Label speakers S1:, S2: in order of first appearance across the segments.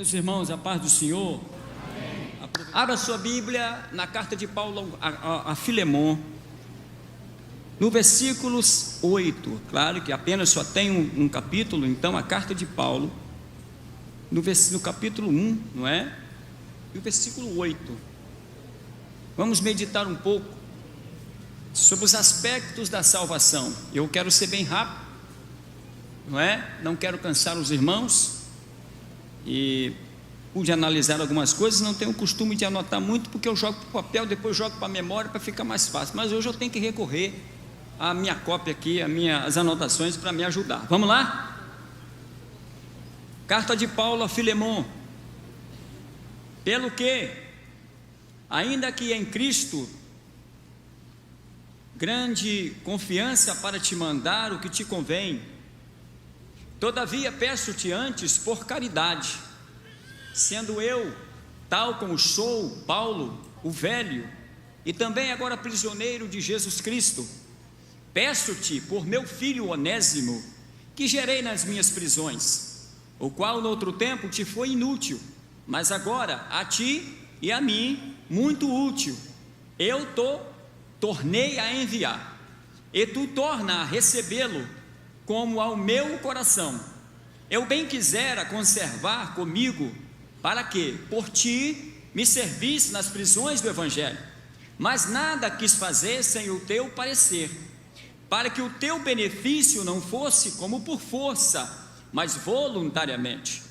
S1: Meus irmãos, a paz do Senhor. Amém. Abra sua Bíblia na carta de Paulo a Filemon, no versículos 8. Claro que apenas só tem um capítulo, então a carta de Paulo, no capítulo 1, não é? E o versículo 8. Vamos meditar um pouco sobre os aspectos da salvação. Eu quero ser bem rápido, não é? Não quero cansar os irmãos. E pude analisar algumas coisas. Não tenho o costume de anotar muito, porque eu jogo para o papel, depois jogo para a memória para ficar mais fácil. Mas hoje eu tenho que recorrer à minha cópia aqui, as anotações para me ajudar. Vamos lá? Carta de Paulo a Filemon. Pelo que, ainda que em Cristo, grande confiança para te mandar o que te convém, todavia peço-te antes por caridade, sendo eu, tal como sou, Paulo, o velho, e também agora prisioneiro de Jesus Cristo, peço-te por meu filho Onésimo, que gerei nas minhas prisões, o qual no outro tempo te foi inútil, mas agora a ti e a mim muito útil. Eu tornei a enviar, e tu torna a recebê-lo como ao meu coração. Eu bem quisera conservar comigo, para que por ti me servisse nas prisões do Evangelho, mas nada quis fazer sem o teu parecer, para que o teu benefício não fosse como por força, mas voluntariamente,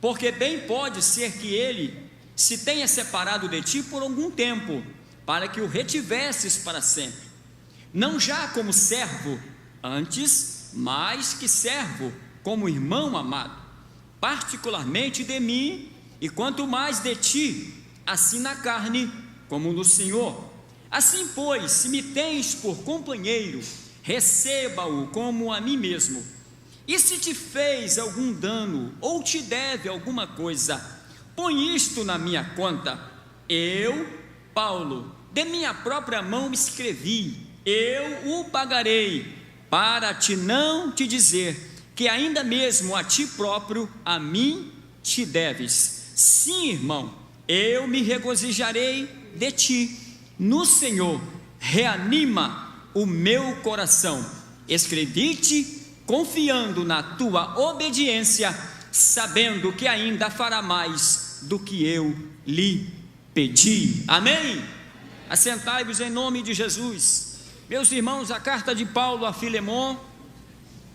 S1: porque bem pode ser que ele se tenha separado de ti por algum tempo, para que o retivesses para sempre, não já como servo, antes mais que servo, como irmão amado, particularmente de mim, e quanto mais de ti, assim na carne como no Senhor. Assim pois, se me tens por companheiro, receba-o como a mim mesmo. E se te fez algum dano, ou te deve alguma coisa, põe isto na minha conta. Eu, Paulo, de minha própria mão escrevi, eu o pagarei, para não te dizer que ainda mesmo a ti próprio, a mim te deves. Sim, irmão, eu me regozijarei de ti no Senhor. Reanima o meu coração. Escrevi-te confiando na tua obediência, sabendo que ainda fará mais do que eu lhe pedi. Amém? Assentai-vos em nome de Jesus. Meus irmãos, a carta de Paulo a Filemon,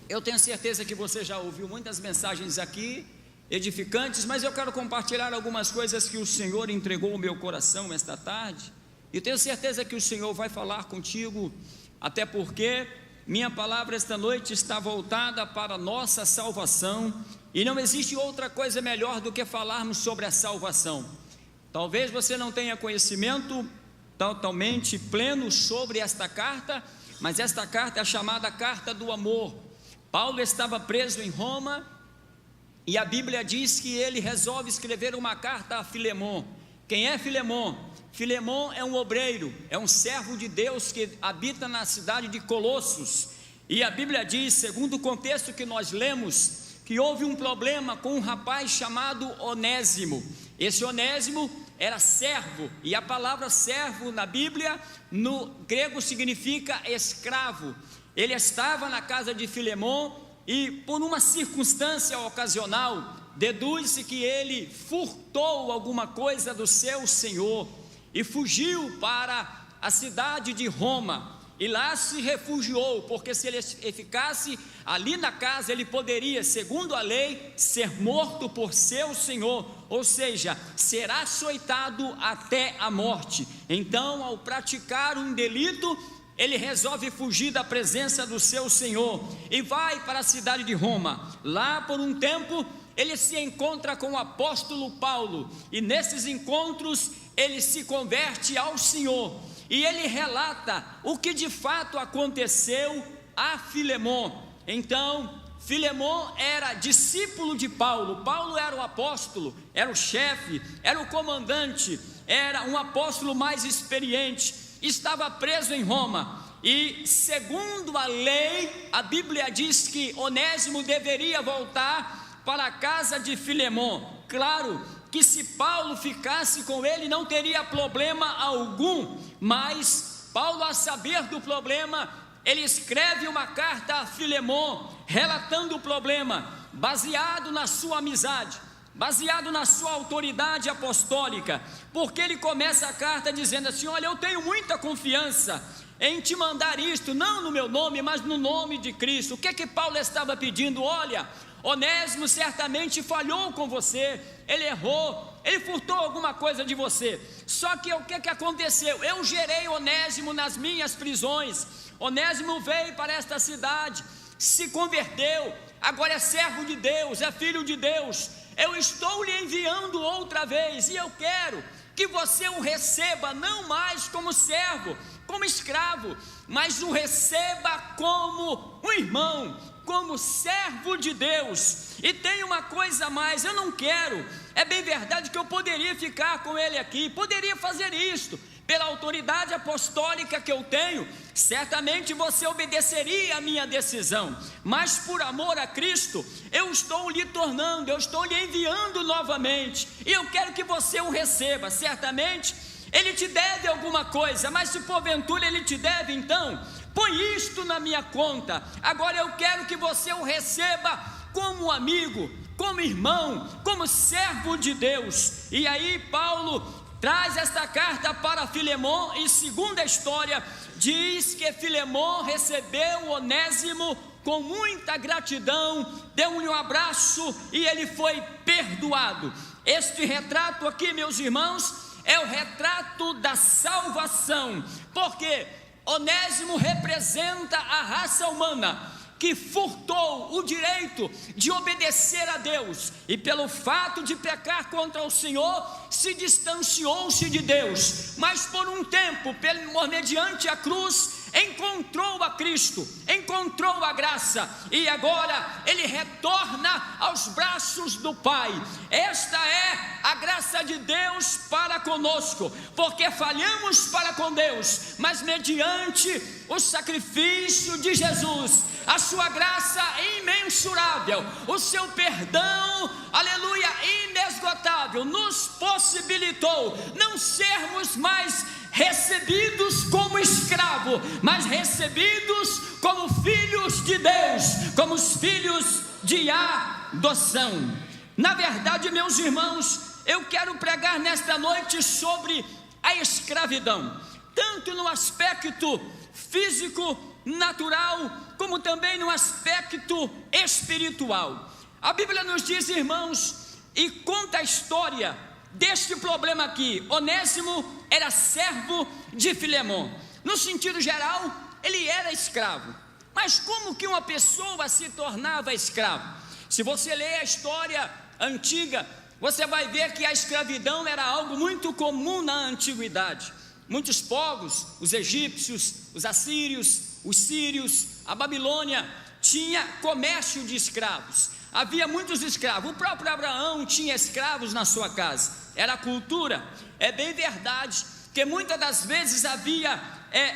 S1: eu tenho certeza que você já ouviu muitas mensagens aqui, edificantes, mas eu quero compartilhar algumas coisas que o Senhor entregou ao meu coração esta tarde, e tenho certeza que o Senhor vai falar contigo, até porque minha palavra esta noite está voltada para a nossa salvação, e não existe outra coisa melhor do que falarmos sobre a salvação. Talvez você não tenha conhecimento totalmente pleno sobre esta carta, mas esta carta é a chamada carta do amor. Paulo estava preso em Roma, e a Bíblia diz que ele resolve escrever uma carta a Filemon. Quem é Filemon? Filemon é um obreiro, é um servo de Deus que habita na cidade de Colossos, e a Bíblia diz, segundo o contexto que nós lemos, que houve um problema com um rapaz chamado Onésimo. Esse Onésimo era servo, e a palavra servo na Bíblia, no grego significa escravo. Ele estava na casa de Filemon, e por uma circunstância ocasional, deduz-se que ele furtou alguma coisa do seu senhor, e fugiu para a cidade de Roma, e lá se refugiou, porque se ele ficasse ali na casa, ele poderia, segundo a lei, ser morto por seu senhor, ou seja, será açoitado até a morte. Então, ao praticar um delito, ele resolve fugir da presença do seu senhor, e vai para a cidade de Roma. Lá por um tempo, ele se encontra com o apóstolo Paulo, e nesses encontros, ele se converte ao Senhor, e ele relata o que de fato aconteceu a Filemon. Então, Filemon era discípulo de Paulo. Paulo era o apóstolo, era o chefe, era o comandante, era um apóstolo mais experiente, estava preso em Roma, e segundo a lei, a Bíblia diz que Onésimo deveria voltar para a casa de Filemon. claro que se Paulo ficasse com ele não teria problema algum, mas Paulo, a saber do problema, ele escreve uma carta a Filemon, relatando o problema, baseado na sua amizade, baseado na sua autoridade apostólica, porque ele começa a carta dizendo assim: olha, eu tenho muita confiança em te mandar isto, não no meu nome, mas no nome de Cristo. O que é que Paulo estava pedindo? Olha, Onésimo certamente falhou com você, ele errou, ele furtou alguma coisa de você, só que o que é que aconteceu? Eu gerei Onésimo nas minhas prisões. Onésimo veio para esta cidade, se converteu, agora é servo de Deus, é filho de Deus. Eu estou lhe enviando outra vez, e eu quero que você o receba não mais como servo, como escravo, mas o receba como um irmão, como servo de Deus. E tem uma coisa a mais, eu não quero, é bem verdade que eu poderia ficar com ele aqui, poderia fazer isto, pela autoridade apostólica que eu tenho, certamente você obedeceria a minha decisão, mas por amor a Cristo, eu estou lhe tornando, eu estou lhe enviando novamente, e eu quero que você o receba. Certamente ele te deve alguma coisa, mas se porventura ele te deve, então põe isto na minha conta. Agora eu quero que você o receba como amigo, como irmão, como servo de Deus. E aí Paulo traz esta carta para Filemon, e segundo a história, diz que Filemon recebeu Onésimo com muita gratidão, deu-lhe um abraço e ele foi perdoado. Este retrato aqui, meus irmãos, é o retrato da salvação, porque Onésimo representa a raça humana que furtou o direito de obedecer a Deus, e pelo fato de pecar contra o Senhor, se distanciou-se de Deus, mas por um tempo, mediante a cruz, encontrou a Cristo, encontrou a graça, e agora ele retorna aos braços do Pai. Esta é a graça de Deus para conosco, porque falhamos para com Deus, mas mediante o sacrifício de Jesus, a sua graça imensurável, o seu perdão, aleluia, inesgotável, nos possibilitou não sermos mais recebidos como escravo, mas recebidos como filhos de Deus, como os filhos de adoção. Na verdade, meus irmãos, eu quero pregar nesta noite sobre a escravidão, tanto no aspecto físico, natural, como também no aspecto espiritual. A Bíblia nos diz, irmãos, e conta a história deste problema aqui. Onésimo era servo de Filemon. No sentido geral, ele era escravo. Mas como que uma pessoa se tornava escravo? Se você ler a história antiga, você vai ver que a escravidão era algo muito comum na antiguidade. Muitos povos, os egípcios, os assírios, os sírios, a Babilônia, tinha comércio de escravos. Havia muitos escravos. O próprio Abraão tinha escravos na sua casa. Era a cultura. É bem verdade que muitas das vezes havia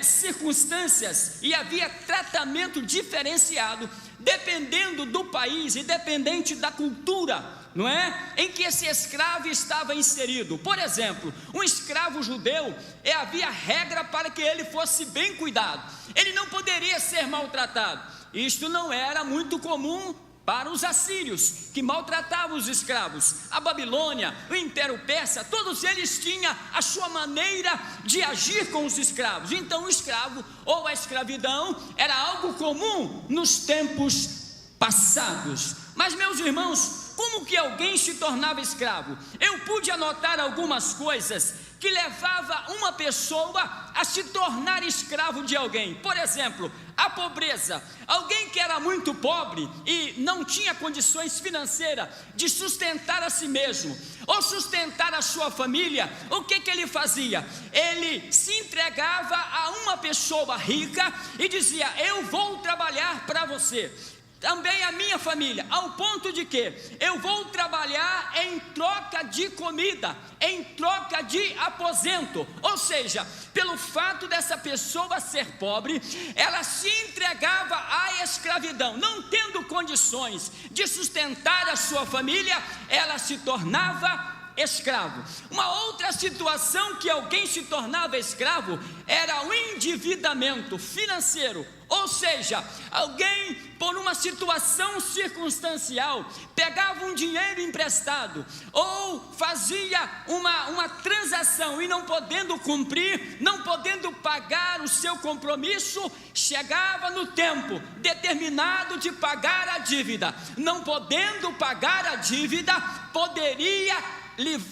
S1: circunstâncias e havia tratamento diferenciado, dependendo do país e dependente da cultura, não é? Em que esse escravo estava inserido. Por exemplo, um escravo judeu, havia regra para que ele fosse bem cuidado. Ele não poderia ser maltratado. Isto não era muito comum para os assírios, que maltratavam os escravos. A Babilônia, o Império Persa, todos eles tinham a sua maneira de agir com os escravos. Então o escravo ou a escravidão era algo comum nos tempos passados. Mas, meus irmãos, como que alguém se tornava escravo? Eu pude anotar algumas coisas que levava uma pessoa a se tornar escravo de alguém. Por exemplo, a pobreza. Alguém que era muito pobre e não tinha condições financeiras de sustentar a si mesmo ou sustentar a sua família, o que ele fazia? Ele se entregava a uma pessoa rica e dizia: eu vou trabalhar para você. também a minha família, ao ponto de que eu vou trabalhar em troca de comida, em troca de aposento. Ou seja, pelo fato dessa pessoa ser pobre, ela se entregava à escravidão. Não tendo condições de sustentar a sua família, ela se tornava escravo. Uma outra situação que alguém se tornava escravo era o endividamento financeiro. Ou seja, alguém, por uma situação circunstancial, pegava um dinheiro emprestado ou fazia uma transação e não podendo cumprir, não podendo pagar o seu compromisso, chegava no tempo determinado de pagar a dívida. Não podendo pagar a dívida, poderia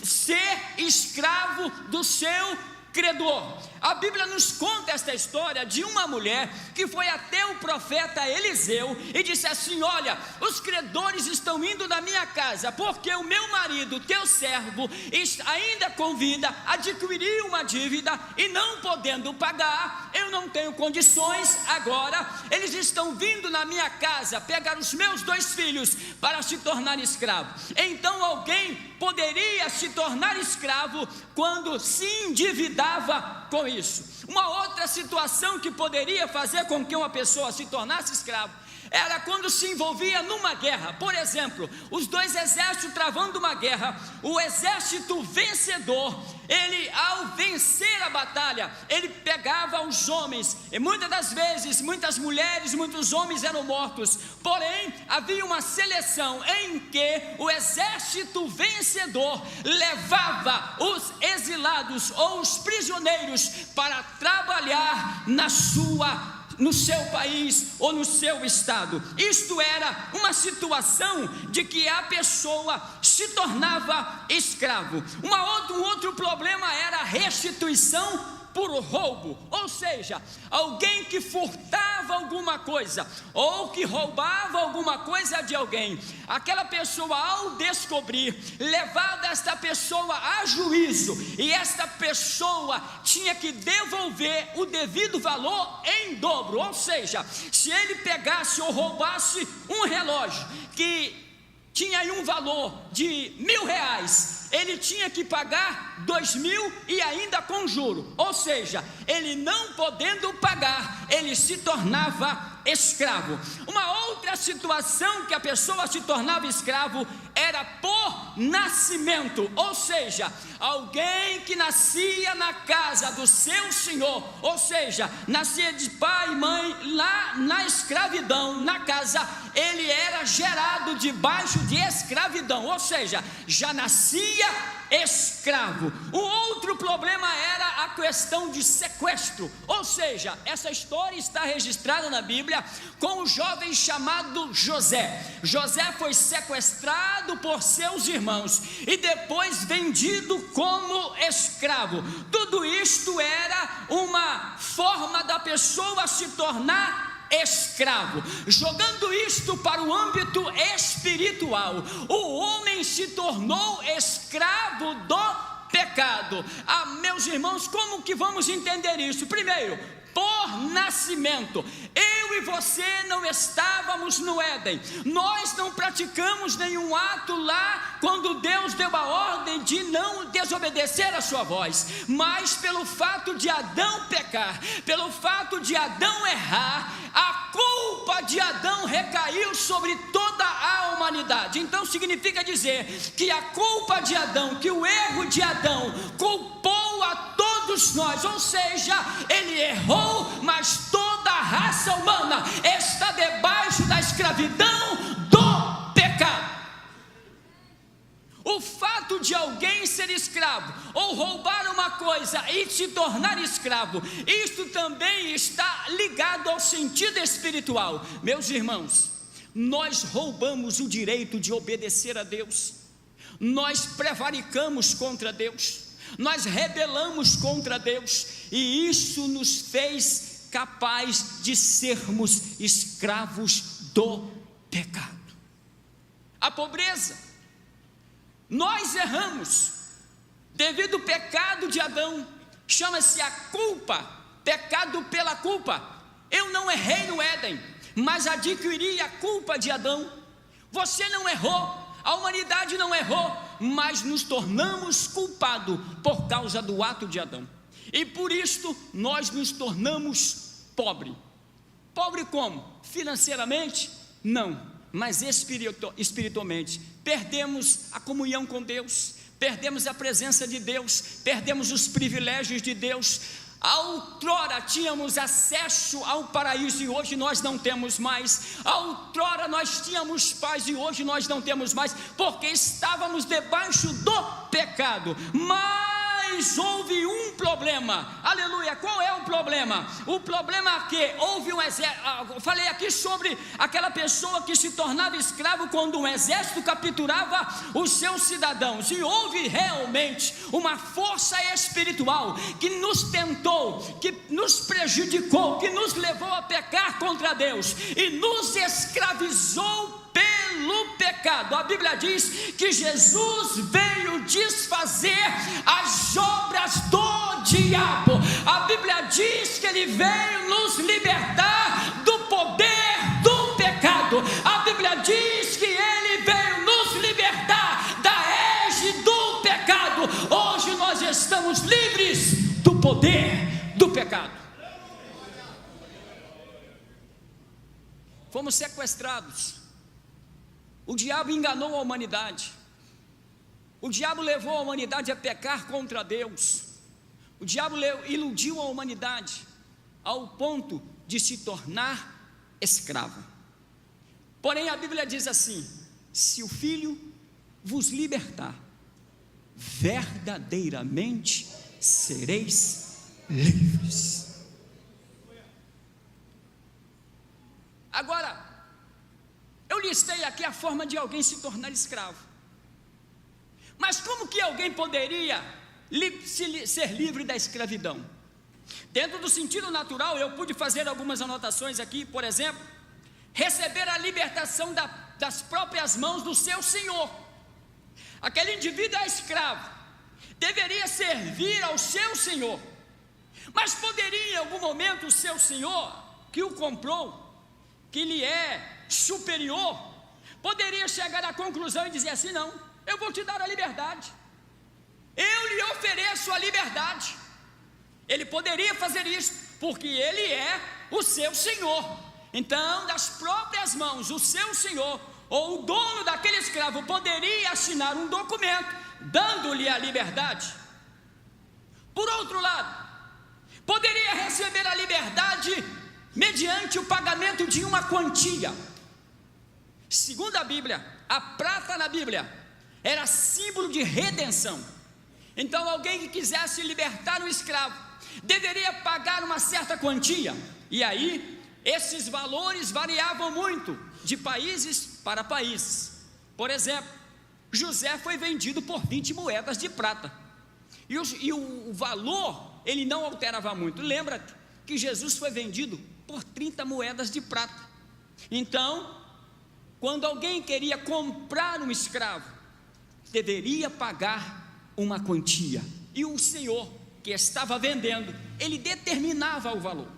S1: ser escravo do seu credor. A Bíblia nos conta esta história de uma mulher que foi até o profeta Eliseu e disse assim: olha, os credores estão indo da minha casa, porque o meu marido, teu servo, ainda convida, adquiriu uma dívida e não podendo pagar, eu não tenho condições agora, eles estão vindo na minha casa pegar os meus 2 filhos para se tornar escravo. Então alguém poderia se tornar escravo quando se endividava com isso. Uma outra situação que poderia fazer com que uma pessoa se tornasse escravo era quando se envolvia numa guerra. Por exemplo, os 2 exércitos travando uma guerra, o exército vencedor, ele ao vencer a batalha, ele pegava os homens, e muitas das vezes, muitas mulheres, muitos homens eram mortos, porém, havia uma seleção em que o exército vencedor levava os exilados ou os prisioneiros para trabalhar no seu país ou no seu estado. Isto era uma situação de que a pessoa se tornava escravo. Um outro problema era a restituição por roubo, ou seja, alguém que furtava alguma coisa ou que roubava alguma coisa de alguém, aquela pessoa ao descobrir, levava esta pessoa a juízo, e esta pessoa tinha que devolver o devido valor em dobro. Ou seja, se ele pegasse ou roubasse um relógio que tinha aí um valor de R$1.000, ele tinha que pagar 2.000 e ainda com juro. Ou seja, ele não podendo pagar, ele se tornava escravo. Uma outra situação que a pessoa se tornava escravo era por nascimento, ou seja, alguém que nascia na casa do seu senhor, ou seja, nascia de pai e mãe lá na escravidão, na casa, ele era gerado debaixo de escravidão, ou seja, já nascia escravo. Um outro problema era a questão de sequestro, ou seja, essa história está registrada na Bíblia com um jovem chamado José. José foi sequestrado por seus irmãos e depois vendido como escravo. Tudo isto era uma forma da pessoa se tornar escravo. Jogando isto para o âmbito espiritual, o homem se tornou escravo do pecado. Meus irmãos, como que vamos entender isso? Primeiro, por nascimento. Eu e você não estávamos no Éden, nós não praticamos nenhum ato lá quando Deus deu a ordem de não desobedecer a sua voz, mas pelo fato de Adão pecar, pelo fato de Adão errar, a culpa de Adão recaiu sobre toda a humanidade. Então significa dizer que a culpa de Adão, que o erro de Adão culpou a todos nós, ou seja, ele errou, mas toda a raça humana está debaixo da escravidão do pecado. O fato de alguém ser escravo ou roubar uma coisa e se tornar escravo, isto também está ligado ao sentido espiritual. Meus irmãos, nós roubamos o direito de obedecer a Deus, nós prevaricamos contra Deus, nós rebelamos contra Deus, e isso nos fez capaz de sermos escravos do pecado. A pobreza, nós erramos devido ao pecado de Adão, chama-se a culpa, pecado pela culpa. Eu não errei no Éden, mas adquirir a culpa de Adão. Você não errou, a humanidade não errou, mas nos tornamos culpados por causa do ato de Adão. E por isto nós nos tornamos pobres. Pobre como? Financeiramente? Não, mas espiritualmente. Perdemos a comunhão com Deus, perdemos a presença de Deus, perdemos os privilégios de Deus. Outrora tínhamos acesso ao paraíso e hoje nós não temos mais. Outrora nós tínhamos paz e hoje nós não temos mais, porque estávamos debaixo do pecado. Mas houve um problema, aleluia. Qual é o problema? O problema é que houve um exército. Falei aqui sobre aquela pessoa que se tornava escravo quando um exército capturava os seus cidadãos, e houve realmente uma força espiritual que nos tentou, que nos prejudicou, que nos levou a pecar contra Deus e nos escravizou pelo pecado. A Bíblia diz que Jesus veio desfazer as obras do diabo. A Bíblia diz que ele veio nos libertar do poder do pecado. A Bíblia diz que ele veio nos libertar da égide do pecado. Hoje nós estamos livres do poder do pecado. Fomos sequestrados. O diabo enganou a humanidade. O diabo levou a humanidade a pecar contra Deus. O diabo iludiu a humanidade ao ponto de se tornar escravo. Porém a Bíblia diz assim: se o Filho vos libertar, verdadeiramente sereis livres. Agora, eu listei aqui a forma de alguém se tornar escravo. Mas como que alguém poderia ser livre da escravidão? Dentro do sentido natural, eu pude fazer algumas anotações aqui. Por exemplo, receber a libertação das próprias mãos do seu senhor. Aquele indivíduo é escravo, deveria servir ao seu senhor, mas poderia em algum momento o seu senhor, que o comprou, que lhe é superior, poderia chegar à conclusão e dizer assim: não, eu vou te dar a liberdade, eu lhe ofereço a liberdade. Ele poderia fazer isso, porque ele é o seu senhor. Então, das próprias mãos, o seu senhor, ou o dono daquele escravo, poderia assinar um documento, dando-lhe a liberdade. Por outro lado, poderia receber a liberdade mediante o pagamento de uma quantia. Segundo a Bíblia, a prata na Bíblia era símbolo de redenção. Então alguém que quisesse libertar um escravo deveria pagar uma certa quantia. E aí, esses valores variavam muito de países para países. Por exemplo, José foi vendido por 20 moedas de prata. E o valor, ele não alterava muito. Lembra que Jesus foi vendido por 30 moedas de prata. Então, quando alguém queria comprar um escravo, deveria pagar uma quantia, e o senhor que estava vendendo, ele determinava o valor.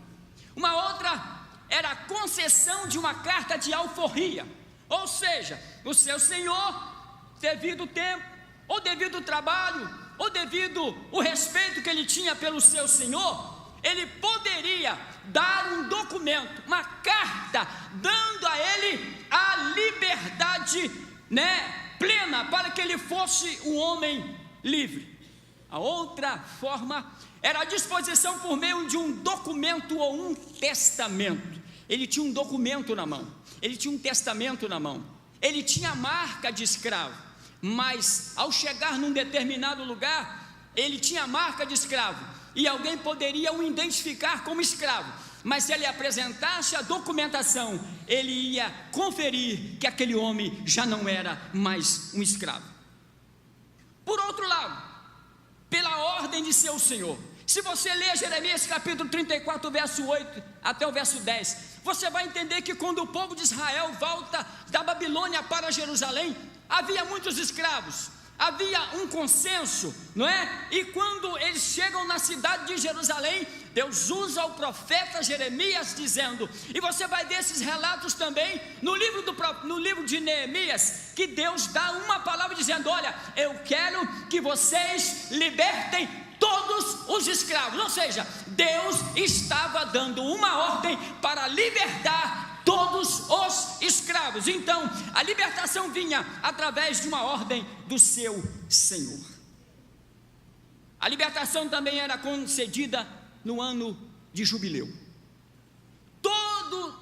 S1: Uma outra era a concessão de uma carta de alforria, ou seja, o seu senhor, devido ao tempo, ou devido ao trabalho, ou devido ao respeito que ele tinha pelo seu senhor, ele poderia dar um documento, uma carta, dando a ele a liberdade, plena, para que ele fosse um homem livre. A outra forma era a disposição por meio de um documento ou um testamento. Ele tinha um documento na mão, ele tinha um testamento na mão, ele tinha a marca de escravo, mas ao chegar num determinado lugar, ele tinha a marca de escravo, e alguém poderia o identificar como escravo, mas se ele apresentasse a documentação, ele ia conferir que aquele homem já não era mais um escravo. Por outro lado, pela ordem de seu senhor. Se você ler Jeremias capítulo 34, verso 8 até o verso 10, você vai entender que quando o povo de Israel volta da Babilônia para Jerusalém, havia muitos escravos, havia um consenso, não é? E quando eles chegam na cidade de Jerusalém, Deus usa o profeta Jeremias dizendo, e você vai ver esses relatos também no livro de Neemias, que Deus dá uma palavra dizendo, olha, eu quero que vocês libertem todos os escravos, ou seja, Deus estava dando uma ordem para libertar todos os escravos. Então a libertação vinha através de uma ordem do seu Senhor. A libertação também era concedida no ano de jubileu.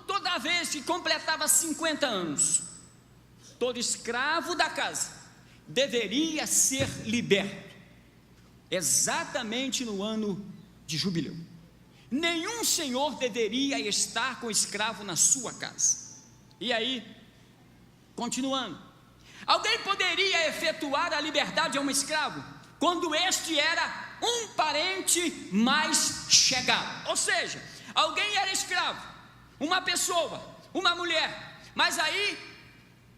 S1: Toda vez que completava 50 anos, todo escravo da casa deveria ser liberto, exatamente no ano de jubileu. Nenhum senhor deveria estar com escravo na sua casa. E aí, continuando, alguém poderia efetuar a liberdade a um escravo quando este era um parente mais chegado, ou seja, alguém era escravo, uma pessoa, uma mulher, mas aí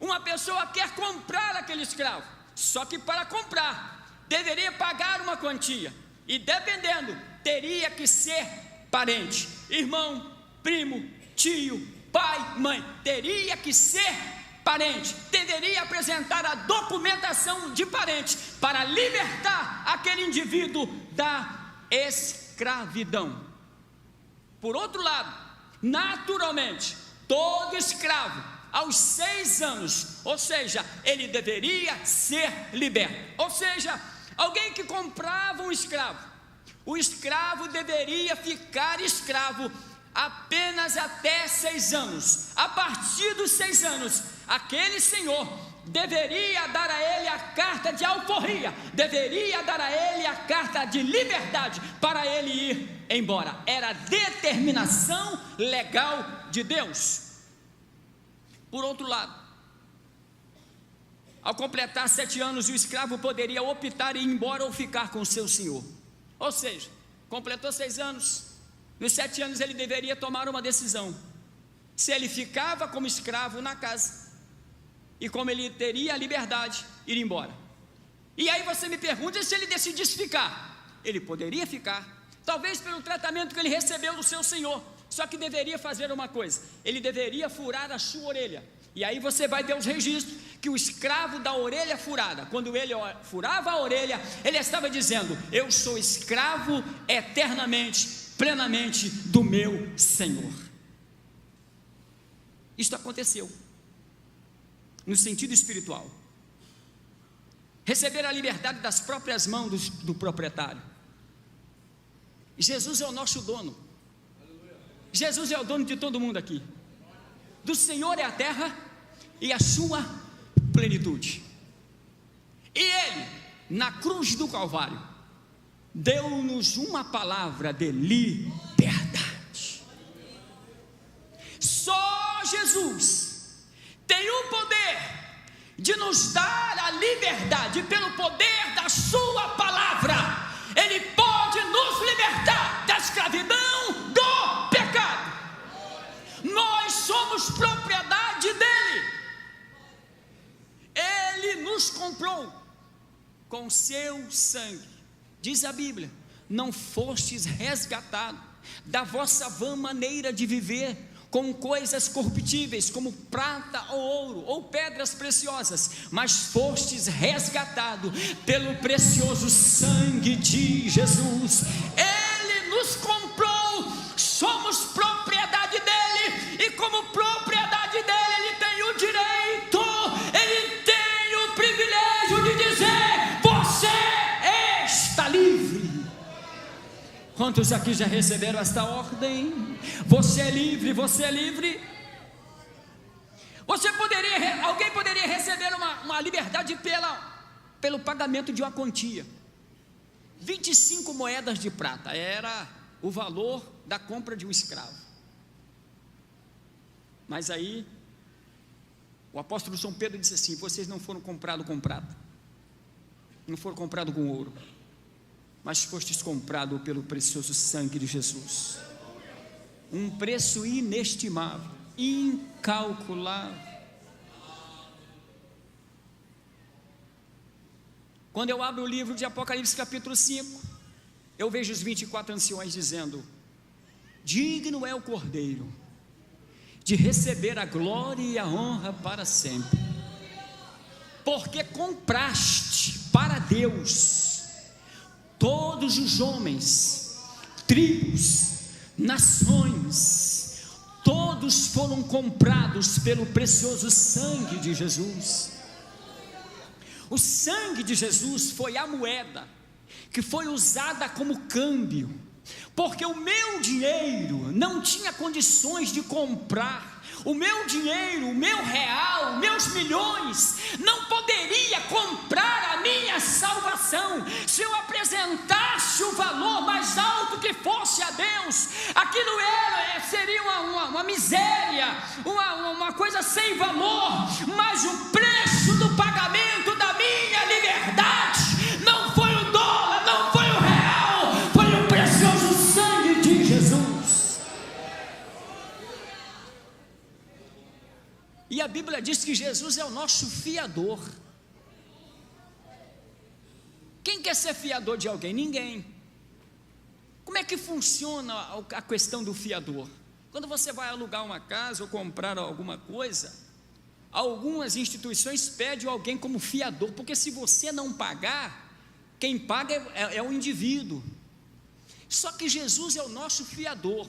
S1: uma pessoa quer comprar aquele escravo, só que para comprar deveria pagar uma quantia, e dependendo, teria que ser parente, irmão, primo, tio, pai, mãe, teria que ser parente, deveria apresentar a documentação de parente para libertar aquele indivíduo da escravidão. Por outro lado, naturalmente, todo escravo aos 6 anos, ou seja, ele deveria ser liberto, ou seja, alguém que comprava um escravo, o escravo deveria ficar escravo apenas até 6 anos. A partir dos 6 anos, aquele senhor deveria dar a ele a carta de alforria, deveria dar a ele a carta de liberdade para ele ir embora. Era a determinação legal de Deus. Por outro lado, ao completar 7 anos, o escravo poderia optar em ir embora ou ficar com o seu senhor. Ou seja, completou 6 anos, nos 7 anos ele deveria tomar uma decisão, se ele ficava como escravo na casa, e como ele teria a liberdade, ir embora. E aí você me pergunta, se ele decidisse ficar, ele poderia ficar, talvez pelo tratamento que ele recebeu do seu senhor, só que deveria fazer uma coisa, ele deveria furar a sua orelha. E aí você vai ter os registros, que o escravo da orelha furada, quando ele furava a orelha, ele estava dizendo, eu sou escravo eternamente, plenamente do meu Senhor. Isto aconteceu, no sentido espiritual, receber a liberdade das próprias mãos do proprietário. Jesus é o nosso dono, Jesus é o dono de todo mundo aqui, do Senhor é a terra e a sua plenitude, e Ele, na cruz do Calvário, deu-nos uma palavra de liberdade. Só Jesus tem o poder de nos dar a liberdade, pelo poder da sua palavra, Ele pode nos libertar da escravidão do pecado. Nós somos propriedade dEle, Ele nos comprou com seu sangue. Diz a Bíblia, não fostes resgatados da vossa vã maneira de viver, com coisas corruptíveis, como prata ou ouro, ou pedras preciosas, mas fostes resgatados pelo precioso sangue de Jesus. Ele nos comprou, somos propriedade dEle, e como propriedade dEle, Ele tem o direito, Ele tem o privilégio de dizer, você está livre. Quantos aqui já receberam esta ordem? Você é livre, você é livre. Alguém poderia receber uma liberdade pelo pagamento de uma quantia. 25 moedas de prata era o valor da compra de um escravo. Mas aí o apóstolo São Pedro disse assim, vocês não foram comprados com prata, não foram comprados com ouro, mas fostes comprado pelo precioso sangue de Jesus, um preço inestimável, incalculável. Quando eu abro o livro de Apocalipse capítulo 5, eu vejo os 24 anciões dizendo: digno é o Cordeiro de receber a glória e a honra para sempre, porque compraste para Deus todos os homens, tribos, nações, todos foram comprados pelo precioso sangue de Jesus. O sangue de Jesus foi a moeda que foi usada como câmbio, porque o meu dinheiro não tinha condições de comprar. O meu dinheiro, o meu real, meus milhões não poderia comprar a minha salvação. Se eu apresentasse o valor mais alto que fosse a Deus, aquilo seria uma miséria, uma coisa sem valor. Mas o preço do pagamento da minha liberdade não foi o dólar, não foi o real, foi o precioso sangue de Jesus. E a Bíblia diz que Jesus é o nosso fiador. Quem quer ser fiador de alguém? Ninguém. Como é que funciona a questão do fiador? Quando você vai alugar uma casa ou comprar alguma coisa, algumas instituições pedem alguém como fiador, porque se você não pagar, quem paga é o indivíduo. Só que Jesus é o nosso fiador.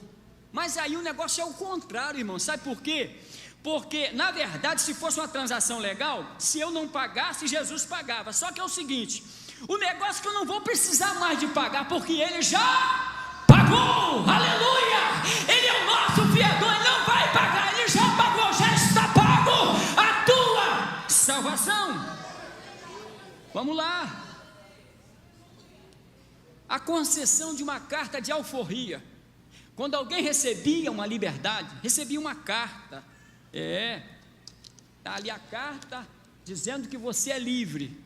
S1: Mas aí o negócio é o contrário, irmão. Sabe por quê? Porque, na verdade, se fosse uma transação legal, se eu não pagasse, Jesus pagava. Só que é o seguinte: o negócio é que eu não vou precisar mais de pagar, porque Ele já pagou. Aleluia! Ele é o nosso fiador, Ele não vai pagar, Ele já pagou, já está pago a tua salvação. Vamos lá. A concessão de uma carta de alforria. Quando alguém recebia uma liberdade, recebia uma carta. Está ali a carta dizendo que você é livre.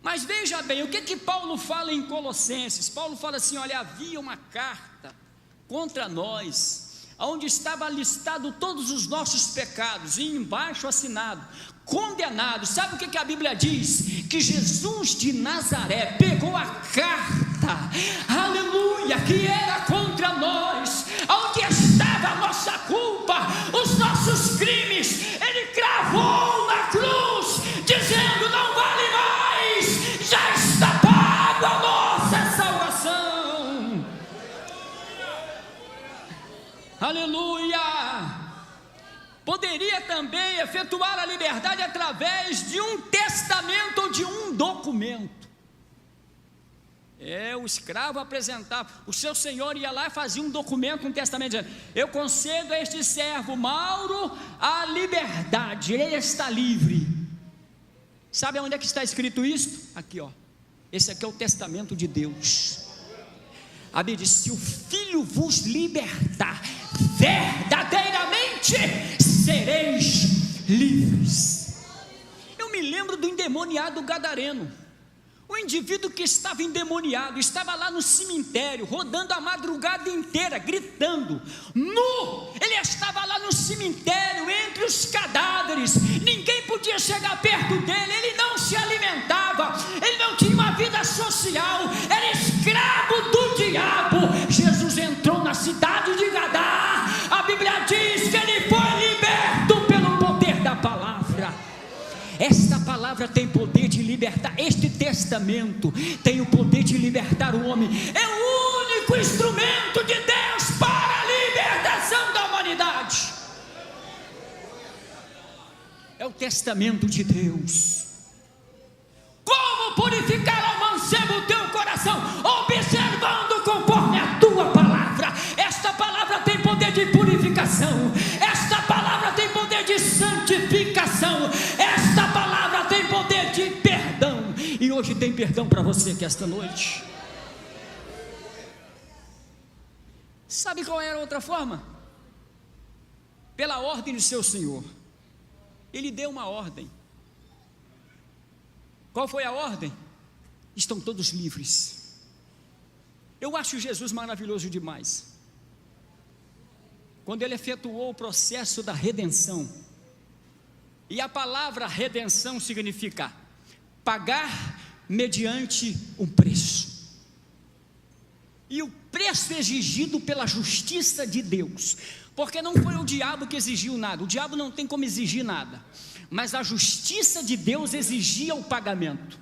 S1: Mas veja bem, o que Paulo fala em Colossenses? Paulo fala assim: olha, havia uma carta contra nós, onde estava listado todos os nossos pecados, e embaixo assinado, condenado. Sabe o que a Bíblia diz? Que Jesus de Nazaré pegou a carta, aleluia, que era contra nós, onde estava a nossa culpa, os nossos crimes, Ele cravou na cruz, dizendo: não vale mais, já está pago a nossa salvação. Aleluia. Poderia também efetuar a liberdade através de um testamento ou de um documento. O escravo apresentava, o seu senhor ia lá e fazia um documento, um testamento, dizendo: eu concedo a este servo Mauro a liberdade, ele está livre. Sabe onde é que está escrito isso? Aqui, ó. Esse aqui é o testamento de Deus. A Bíblia diz: se o Filho vos libertar, verdadeiramente sereis livres. Eu me lembro do endemoniado gadareno. O indivíduo que estava endemoniado, estava lá no cemitério, rodando a madrugada inteira, gritando, nu. Ele estava lá no cemitério, entre os cadáveres, ninguém podia chegar perto dele, ele não se alimentava, ele não tinha uma vida social, era escravo do diabo. Jesus entrou na cidade de Gadá, a Bíblia diz que ele foi liberto pelo poder da palavra. Esta palavra tem poder de libertar, este testamento tem o poder de libertar o homem, é o único instrumento de Deus para a libertação da humanidade. É o testamento de Deus. Como purificar ao mancebo o teu coração? Observando conforme a tua palavra. Esta palavra tem poder de purificação, esta palavra tem poder de santificação, esta palavra tem poder de perdão. E hoje tem perdão para você que esta noite. Sabe qual era a outra forma? Pela ordem do seu Senhor. Ele deu uma ordem. Qual foi a ordem? Estão todos livres. Eu acho Jesus maravilhoso demais. Quando Ele efetuou o processo da redenção, e a palavra redenção significa pagar mediante um preço. E o preço exigido pela justiça de Deus, porque não foi o diabo que exigiu nada, o diabo não tem como exigir nada, mas a justiça de Deus exigia o pagamento.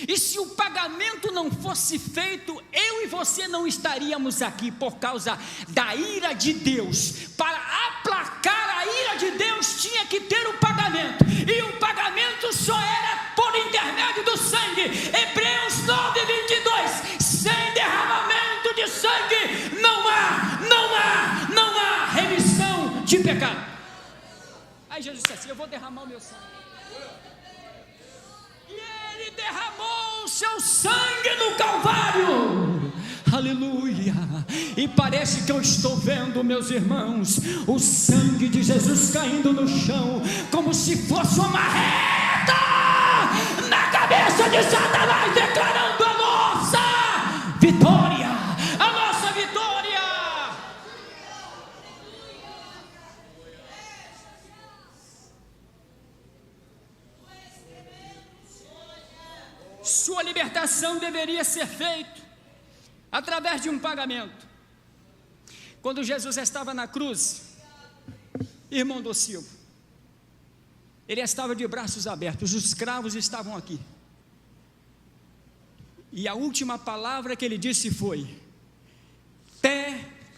S1: E se o pagamento não fosse feito, eu e você não estaríamos aqui, por causa da ira de Deus. Para aplacar a ira de Deus tinha que ter o pagamento, e o pagamento só era por intermédio do sangue. Hebreus 9:22, sem derramamento de sangue não há remissão de pecado. Aí Jesus disse assim: eu vou derramar o meu sangue. Ele derramou o seu sangue no Calvário, aleluia, e parece que eu estou vendo, meus irmãos, o sangue de Jesus caindo no chão, como se fosse uma marreta na cabeça de Satanás, declarando a nossa vitória, a nossa vitória. Sua libertação deveria ser feita através de um pagamento. Quando Jesus estava na cruz, irmão do Silva, ele estava de braços abertos, os escravos estavam aqui, e a última palavra que ele disse foi: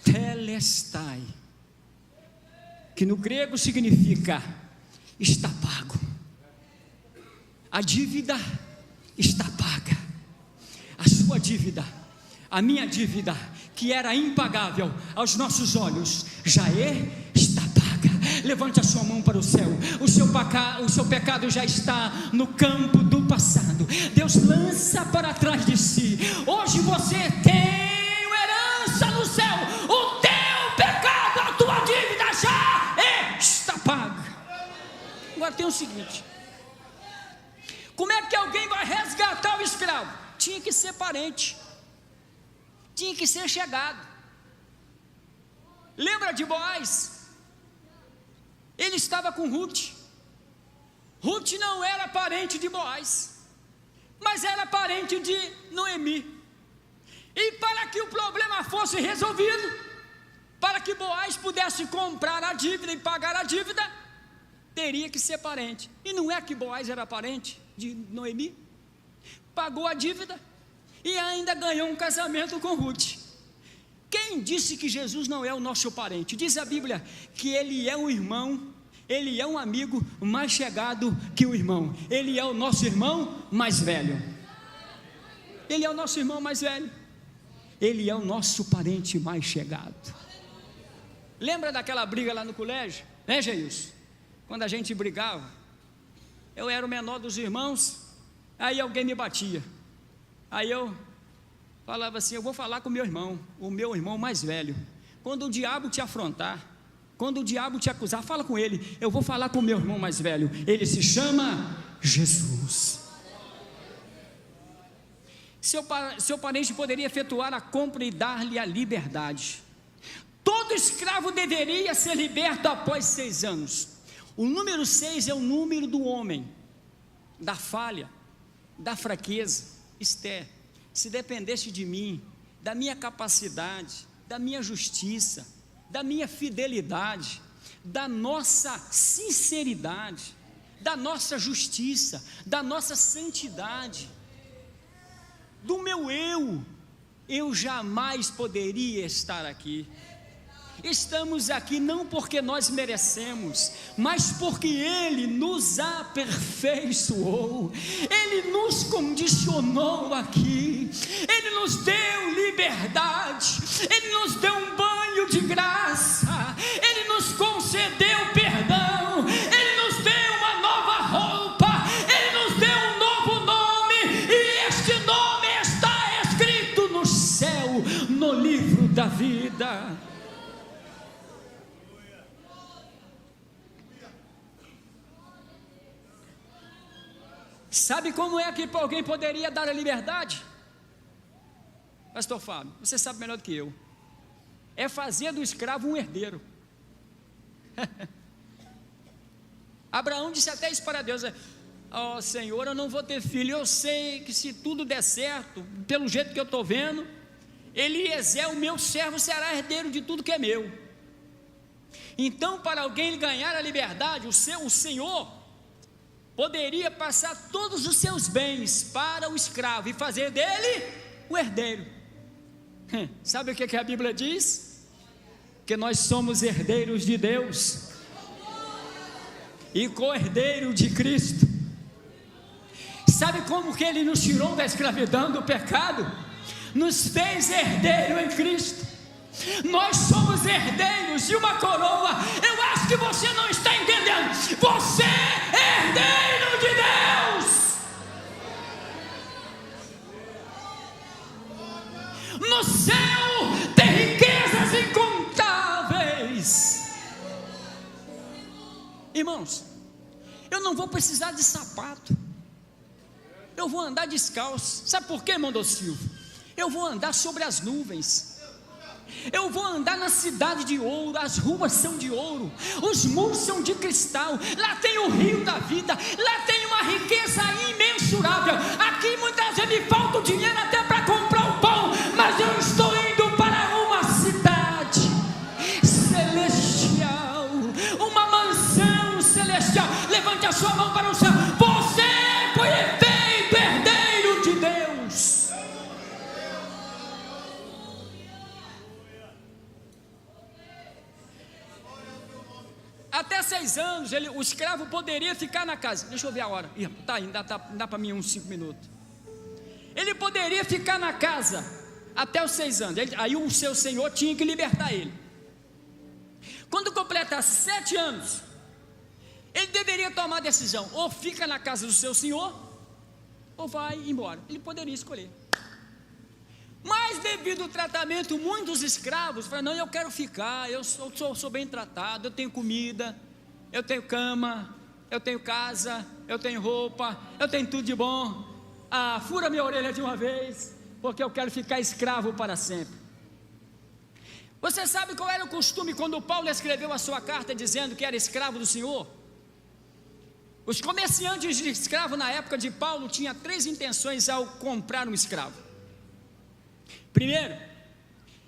S1: tetelestai, que no grego significa está pago, a dívida está paga, a sua dívida, a minha dívida, que era impagável aos nossos olhos, já está paga. Levante a sua mão para o céu. O seu pecado já está no campo do passado. Deus lança para trás de si. Hoje você tem uma herança no céu. O teu pecado, a tua dívida já está paga. Agora tem o seguinte: como é que alguém vai resgatar o escravo? Tinha que ser parente, tinha que ser chegado. Lembra de Boaz? Ele estava com Ruth. Ruth não era parente de Boaz, mas era parente de Noemi. E para que o problema fosse resolvido, para que Boaz pudesse comprar a dívida e pagar a dívida, teria que ser parente. E não é que Boaz era parente de Noemi? Pagou a dívida e ainda ganhou um casamento com Ruth. Quem disse que Jesus não é o nosso parente? Diz a Bíblia que ele é um irmão, ele é um amigo mais chegado que o irmão. Ele é o nosso irmão mais velho. Ele é o nosso irmão mais velho. Ele é o nosso parente mais chegado. Lembra daquela briga lá no colégio, né, Geilson? Quando a gente brigava, eu era o menor dos irmãos, aí alguém me batia, aí eu falava assim: eu vou falar com o meu irmão mais velho. Quando o diabo te afrontar, quando o diabo te acusar, fala com ele: eu vou falar com o meu irmão mais velho, ele se chama Jesus. Seu parente poderia efetuar a compra e dar-lhe a liberdade. Todo escravo deveria ser liberto após 6 anos. O número 6 é o número do homem, da falha, da fraqueza. Esther, se dependesse de mim, da minha capacidade, da minha justiça, da minha fidelidade, da nossa sinceridade, da nossa justiça, da nossa santidade, do meu eu jamais poderia estar aqui. Estamos aqui não porque nós merecemos, mas porque Ele nos aperfeiçoou, Ele nos condicionou aqui, Ele nos deu liberdade, Ele nos deu um banho de graça, Ele nos concedeu perdão, Ele nos deu uma nova roupa, Ele nos deu um novo nome, e este nome está escrito no céu, no livro da vida. Sabe como é que alguém poderia dar a liberdade? Pastor Fábio, você sabe melhor do que eu. É fazer do escravo um herdeiro. Abraão disse até isso para Deus: ó Senhor, eu não vou ter filho, eu sei que se tudo der certo, pelo jeito que eu estou vendo, Eliezer, o meu servo, será herdeiro de tudo que é meu. Então, para alguém ganhar a liberdade, o Senhor poderia passar todos os seus bens para o escravo e fazer dele o herdeiro. Sabe o que a Bíblia diz? Que nós somos herdeiros de Deus e co-herdeiro de Cristo. Sabe como que Ele nos tirou da escravidão, do pecado? Nos fez herdeiro em Cristo. Nós somos herdeiros de uma coroa. Eu acho que você não está entendendo. Você é herdeiro de Deus. No céu tem riquezas incontáveis. Irmãos, eu não vou precisar de sapato. Eu vou andar descalço. Sabe por quê, irmão Silvio? Eu vou andar sobre as nuvens. Eu vou andar na cidade de ouro. As ruas são de ouro, os muros são de cristal. Lá tem o rio da vida. Lá tem uma riqueza imensurável. Aqui muitas vezes me falta o dinheiro até para comprar o pão, mas eu estou indo para uma cidade celestial, uma mansão celestial. Levante a sua mão para o céu. Você foi feito herdeiro de Deus. Até 6 anos, o escravo poderia ficar na casa. Deixa eu ver a hora. Tá, ainda dá para mim uns 5 minutos. Ele poderia ficar na casa até os 6 anos. Aí o seu senhor tinha que libertar ele. Quando completasse 7 anos, ele deveria tomar a decisão: ou fica na casa do seu senhor, ou vai embora. Ele poderia escolher. Mas devido ao tratamento, muitos escravos falaram: não, eu quero ficar, eu sou bem tratado, eu tenho comida, eu tenho cama, eu tenho casa, eu tenho roupa, eu tenho tudo de bom. Fura minha orelha de uma vez, porque eu quero ficar escravo para sempre. Você sabe qual era o costume quando Paulo escreveu a sua carta dizendo que era escravo do Senhor? Os comerciantes de escravo na época de Paulo tinham 3 intenções ao comprar um escravo. Primeiro,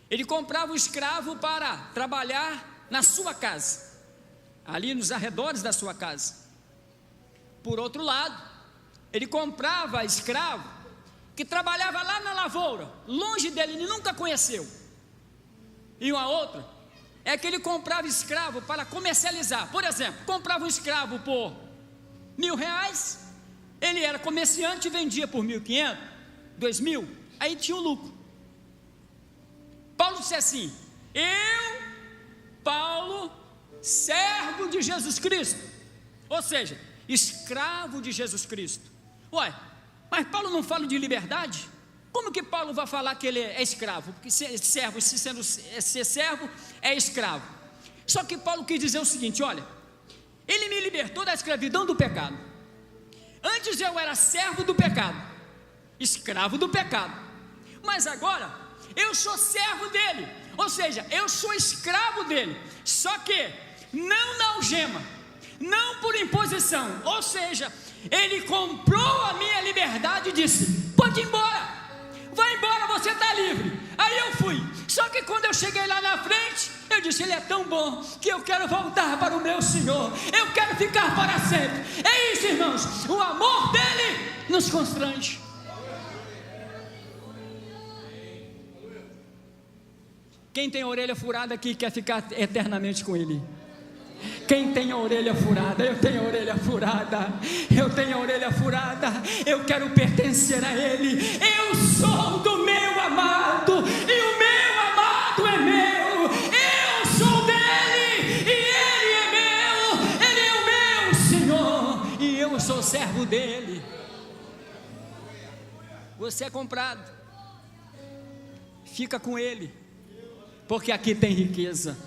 S1: ele comprava o escravo para trabalhar na sua casa, ali nos arredores da sua casa. Por outro lado, ele comprava escravo que trabalhava lá na lavoura, longe dele, ele nunca conheceu. E uma outra é que ele comprava escravo para comercializar. Por exemplo, comprava um escravo por R$1.000, ele era comerciante e vendia por 1.500, 2.000, aí tinha um lucro. Paulo disse assim: eu, Paulo, servo de Jesus Cristo, ou seja, escravo de Jesus Cristo. Ué, mas Paulo não fala de liberdade? Como que Paulo vai falar que ele é escravo? Porque ser servo é escravo. Só que Paulo quis dizer o seguinte: olha, ele me libertou da escravidão do pecado. Antes eu era servo do pecado, escravo do pecado, mas agora eu sou servo dele, ou seja, eu sou escravo dele, só que não na algema, não por imposição, ou seja, ele comprou a minha liberdade e disse: pode ir embora, vai embora, você está livre. Aí eu fui, só que quando eu cheguei lá na frente, eu disse: ele é tão bom que eu quero voltar para o meu Senhor, eu quero ficar para sempre. É isso, irmãos, o amor dele nos constrange. Quem tem a orelha furada aqui quer ficar eternamente com ele? Quem tem a orelha furada? Eu tenho a orelha furada, eu tenho a orelha furada, eu quero pertencer a ele. Eu sou do meu amado, e o meu amado é meu. Eu sou dele, e ele é meu. Ele é o meu Senhor, e eu sou servo dele. Você é comprado, fica com ele, porque aqui tem riqueza,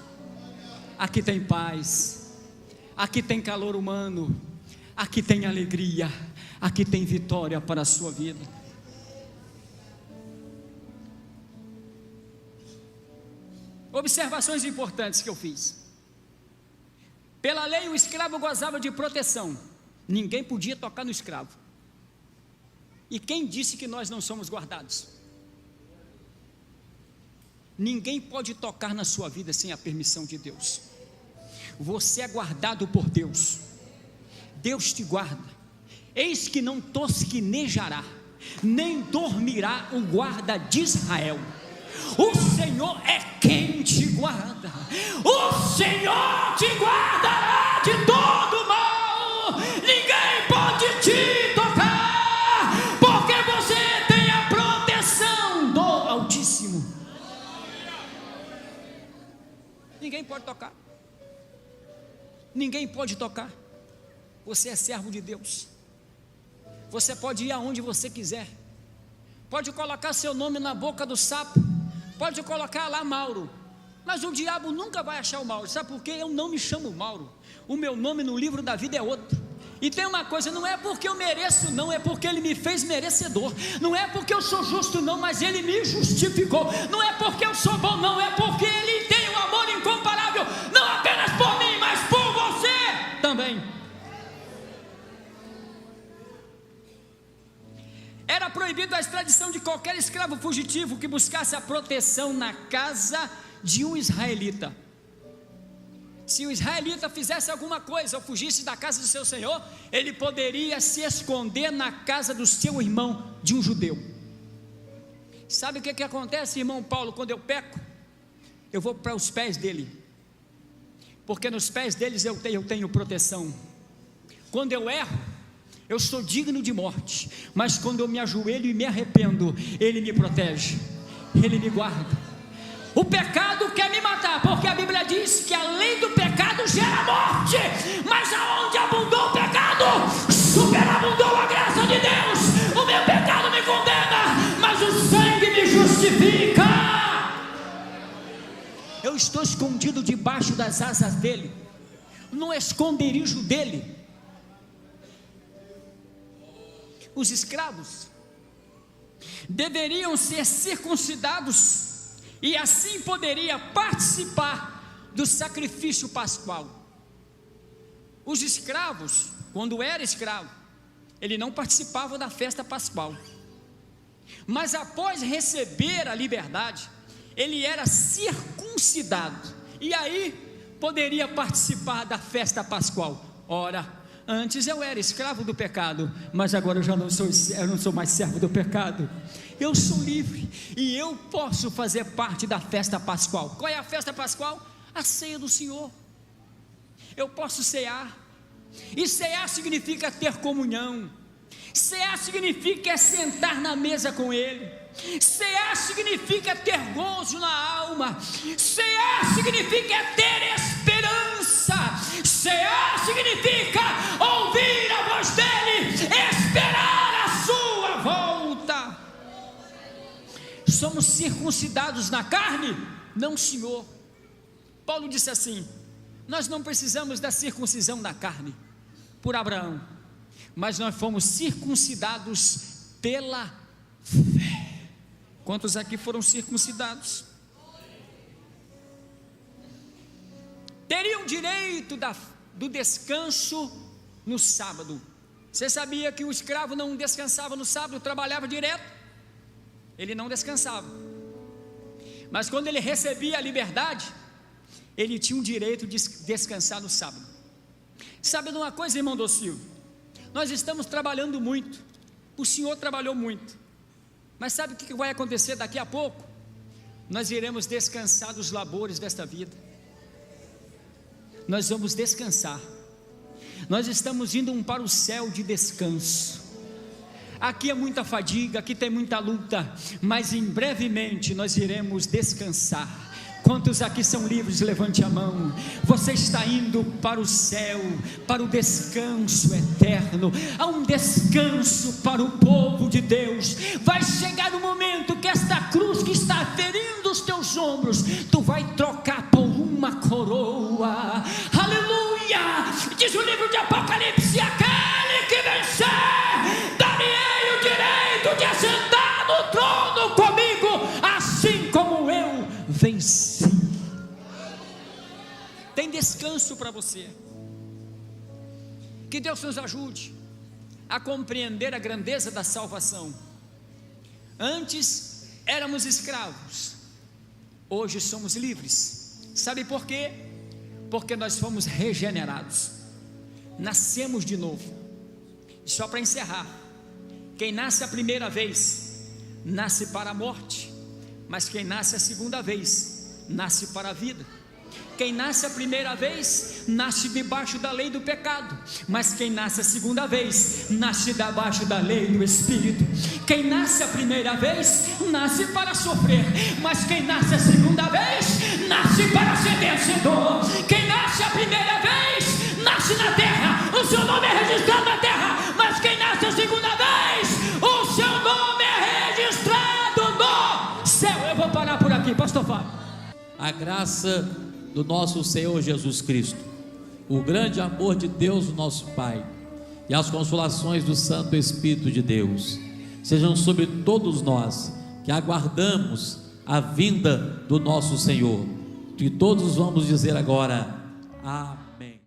S1: aqui tem paz, aqui tem calor humano, aqui tem alegria, aqui tem vitória para a sua vida. Observações importantes que eu fiz. Pela lei, o escravo gozava de proteção, ninguém podia tocar no escravo. E quem disse que nós não somos guardados? Ninguém pode tocar na sua vida sem a permissão de Deus. Você é guardado por Deus. Deus te guarda. Eis que não tosquenejará, nem dormirá o guarda de Israel. O Senhor é quem te guarda. O Senhor te guardará de todo mal. Ninguém pode te tocar, porque você tem a proteção do Altíssimo. Ninguém pode tocar. Ninguém pode tocar. Você é servo de Deus. Você pode ir aonde você quiser. Pode colocar seu nome na boca do sapo. Pode colocar lá Mauro. Mas o diabo nunca vai achar o Mauro. Sabe por quê? Eu não me chamo Mauro. O meu nome no livro da vida é outro. E tem uma coisa, não é porque eu mereço, não, é porque Ele me fez merecedor. Não é porque eu sou justo, não, mas Ele me justificou. Não é porque eu sou bom, não, é porque Ele tem um amor incomparável, não apenas por mim, mas por você também. Era proibida a extradição de qualquer escravo fugitivo que buscasse a proteção na casa de um israelita. Se o israelita fizesse alguma coisa ou fugisse da casa do seu senhor, ele poderia se esconder na casa do seu irmão, de um judeu. Sabe o que acontece, irmão Paulo, quando eu peco? Eu vou para os pés dele, porque nos pés deles eu tenho proteção. Quando eu erro, eu sou digno de morte, mas quando eu me ajoelho e me arrependo, Ele me protege, Ele me guarda. O pecado quer me matar, porque a Bíblia diz que a lei do pecado gera morte, mas aonde abundou o pecado, superabundou a graça de Deus. O meu pecado me condena, mas o sangue me justifica. Eu estou escondido debaixo das asas dele, no esconderijo dele. Os escravos deveriam ser circuncidados, e assim poderia participar do sacrifício pascual. Os escravos, quando era escravo, ele não participava da festa pascual, mas após receber a liberdade, ele era circuncidado, e aí poderia participar da festa pascual. Ora, antes eu era escravo do pecado, mas agora eu não sou mais servo do pecado. Eu sou livre e eu posso fazer parte da festa pascual. Qual é a festa pascual? A ceia do Senhor. Eu posso cear, e cear significa ter comunhão. Cear significa sentar na mesa com Ele. Cear significa ter gozo na alma. Cear significa ter esperança. Cear significa ouvir a voz dEle, esperar a sua volta. Somos circuncidados na carne? Não, Senhor. Paulo disse assim: nós não precisamos da circuncisão na carne por Abraão, mas nós fomos circuncidados pela fé. Quantos aqui foram circuncidados? Teriam direito do descanso no sábado. Você sabia que o escravo não descansava no sábado, trabalhava direto? Ele não descansava, mas quando ele recebia a liberdade, ele tinha o direito de descansar no sábado. Sabe de uma coisa, irmão Docil? Nós estamos trabalhando muito, o Senhor trabalhou muito, mas sabe o que vai acontecer daqui a pouco? Nós iremos descansar dos labores desta vida. Nós vamos descansar. Nós estamos indo para o céu de descanso. Aqui é muita fadiga, aqui tem muita luta, mas em brevemente nós iremos descansar. Quantos aqui são livres? Levante a mão. Você está indo para o céu, para o descanso eterno. Há um descanso para o povo de Deus. Vai chegar o momento que esta cruz que está ferindo os teus ombros, tu vai trocar por uma coroa. Aleluia! Diz o livro de Apocalipse: aquele que vencer, darei o direito de assentar no trono comigo, assim como eu venci. Tem descanso para você. Que Deus nos ajude a compreender a grandeza da salvação. Antes éramos escravos, hoje somos livres. Sabe por quê? Porque nós fomos regenerados, nascemos de novo. E só para encerrar, quem nasce a primeira vez, nasce para a morte, mas quem nasce a segunda vez, nasce para a vida. Quem nasce a primeira vez, nasce debaixo da lei do pecado, mas quem nasce a segunda vez, nasce debaixo da lei do Espírito. Quem nasce a primeira vez, nasce para sofrer, mas quem nasce a segunda vez, nasce para ser vencedor. Quem nasce a primeira vez, nasce na terra, o seu nome é registrado na terra, mas quem nasce a segunda vez, o seu nome é registrado no céu. Eu vou parar por aqui, pastor Fábio.
S2: A graça do nosso Senhor Jesus Cristo, o grande amor de Deus, o nosso Pai, e as consolações do Santo Espírito de Deus sejam sobre todos nós que aguardamos a vinda do nosso Senhor. E todos vamos dizer agora: amém.